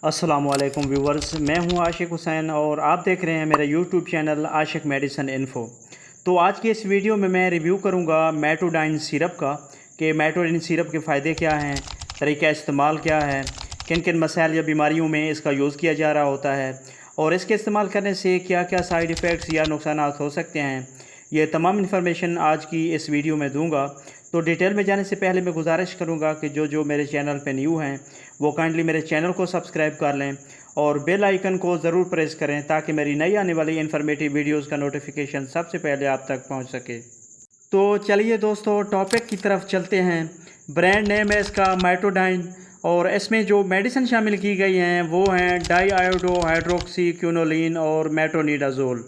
अस्सलामुअलैकुम व्यूवर्स, मैं हूं आशिक हुसैन और आप देख रहे हैं मेरा यूट्यूब चैनल आशिक मेडिसिन इन्फो। तो आज की इस वीडियो में मैं रिव्यू करूंगा मेटोडाइन सिरप का कि मेटोडाइन सिरप के फ़ायदे क्या हैं, तरीक़ा इस्तेमाल क्या है, किन किन मसाइल या बीमारियों में इसका यूज़ किया जा रहा होता है और इसके इस्तेमाल करने से क्या क्या साइड इफ़ेक्ट्स या नुकसान हो सकते हैं। ये तमाम इन्फॉर्मेशन आज की इस वीडियो में दूंगा। तो डिटेल में जाने से पहले मैं गुजारिश करूंगा कि जो मेरे चैनल पे न्यू हैं वो काइंडली मेरे चैनल को सब्सक्राइब कर लें और बेल आइकन को ज़रूर प्रेस करें ताकि मेरी नई आने वाली इन्फॉर्मेटिव वीडियोस का नोटिफिकेशन सबसे पहले आप तक पहुंच सके। तो चलिए दोस्तों, टॉपिक की तरफ चलते हैं। ब्रांड नेम है इसका मेटोडाइन और इसमें जो मेडिसिन शामिल की गई हैं वो हैं डाईआयोडो हाइड्रोक्सी क्विनोलिन और मेट्रोनिडाजोल।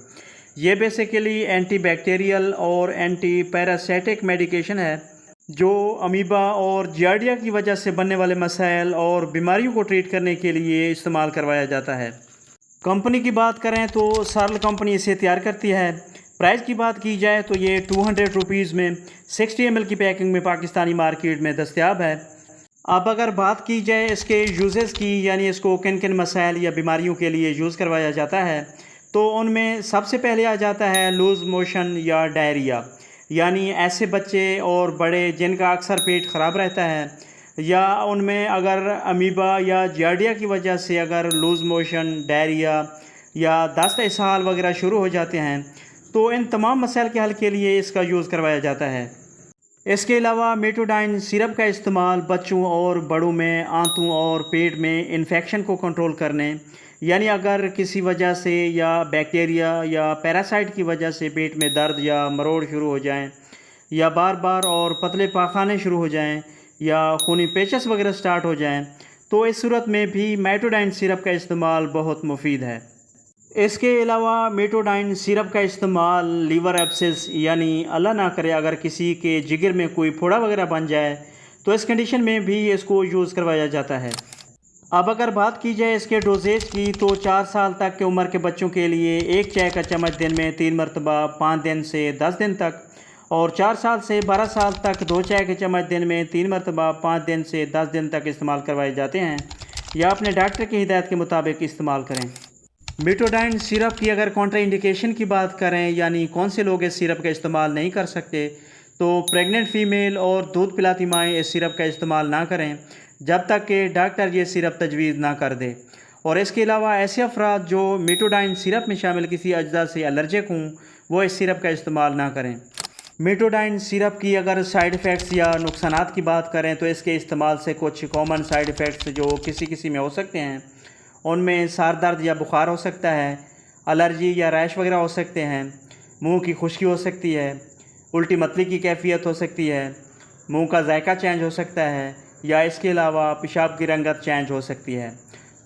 ये बेसिकली एंटीबैक्टीरियल और एंटी पैरासाइटिक मेडिकेशन है जो अमीबा और जियार्डिया की वजह से बनने वाले मसाइल और बीमारियों को ट्रीट करने के लिए इस्तेमाल करवाया जाता है। कंपनी की बात करें तो सरल कंपनी इसे तैयार करती है। प्राइस की बात की जाए तो ये 200 रुपीज़ में 60 ml की पैकिंग में पाकिस्तानी मार्केट में दस्तयाब है। अब अगर बात की जाए इसके यूजेस की, यानी इसको किन किन मसाइल या बीमारियों के लिए यूज़ करवाया जाता है, तो उनमें सबसे पहले आ जाता है लूज़ मोशन या डायरिया, यानी ऐसे बच्चे और बड़े जिनका अक्सर पेट ख़राब रहता है या उनमें अगर अमीबा या जियार्डिया की वजह से अगर लूज़ मोशन, डायरिया या दस्त इसहाल वगैरह शुरू हो जाते हैं, तो इन तमाम मसाइल के हल के लिए इसका यूज़ करवाया जाता है। इसके अलावा मेटोडाइन सिरप का इस्तेमाल बच्चों और बड़ों में आंतों और पेट में इन्फेक्शन को कंट्रोल करने, यानी अगर किसी वजह से या बैक्टीरिया या पैरासाइट की वजह से पेट में दर्द या मरोड़ शुरू हो जाएं या बार बार और पतले पाखाने शुरू हो जाएं या खूनी पेचस वगैरह स्टार्ट हो जाएं, तो इस सूरत में भी मेटोडाइन सिरप का इस्तेमाल बहुत मुफीद है। इसके अलावा मेटोडाइन सिरप का इस्तेमाल लीवर एब्सेस, यानी अल्लाह ना करे अगर किसी के जिगर में कोई फोड़ा वगैरह बन जाए तो इस कंडीशन में भी इसको यूज़ करवाया जाता है। अब अगर बात की जाए इसके डोजेज की, तो 4 साल तक की उम्र के बच्चों के लिए 1 चाय का चम्मच दिन में 3 मरतबा 5 दिन से 10 दिन तक, और 4 साल से 12 साल तक 2 चाय के चम्मच दिन में 3 मरतबा 5 दिन से 10 दिन तक इस्तेमाल करवाए जाते हैं, या अपने डॉक्टर की हिदायत के मुताबिक इस्तेमाल करें। मेटोडाइन सिरप की अगर कॉन्ट्रा इंडिकेशन की बात करें, यानी कौन से लोग इस सिरप का इस्तेमाल नहीं कर सकते, तो प्रेग्नेंट फ़ीमेल और दूध पिलाती माएँ इस सिरप का इस्तेमाल ना करें जब तक कि डॉक्टर ये सिरप तजवीज़ ना कर दे। और इसके अलावा ऐसे अफराद जो मेटोडाइन सिरप में शामिल किसी अज्जा से एलर्जिक हों वो इस सिरप का इस्तेमाल ना करें। मेटोडाइन सिरप की अगर साइड इफ़ेक्ट्स या नुकसानात की बात करें, तो इसके इस्तेमाल से कुछ कॉमन साइड इफ़ेक्ट्स जो किसी में हो सकते हैं, उनमें सार दर्द या बुखार हो सकता है, एलर्जी या रैश वगैरह हो सकते हैं, मुंह की खुश्की हो सकती है, उल्टी मतली की कैफियत हो सकती है, मुंह का जायका चेंज हो सकता है, या इसके अलावा पेशाब की रंगत चेंज हो सकती है।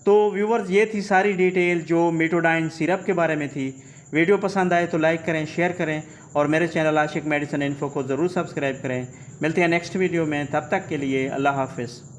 तो व्यूवर्स, ये थी सारी डिटेल जो मेटोडाइन सिरप के बारे में थी। वीडियो पसंद आए तो लाइक करें, शेयर करें और मेरे चैनल आशिक मेडिसिन इन्फो को ज़रूर सब्सक्राइब करें। मिलते हैं नेक्स्ट वीडियो में, तब तक के लिए अल्लाह हाफ़िज़।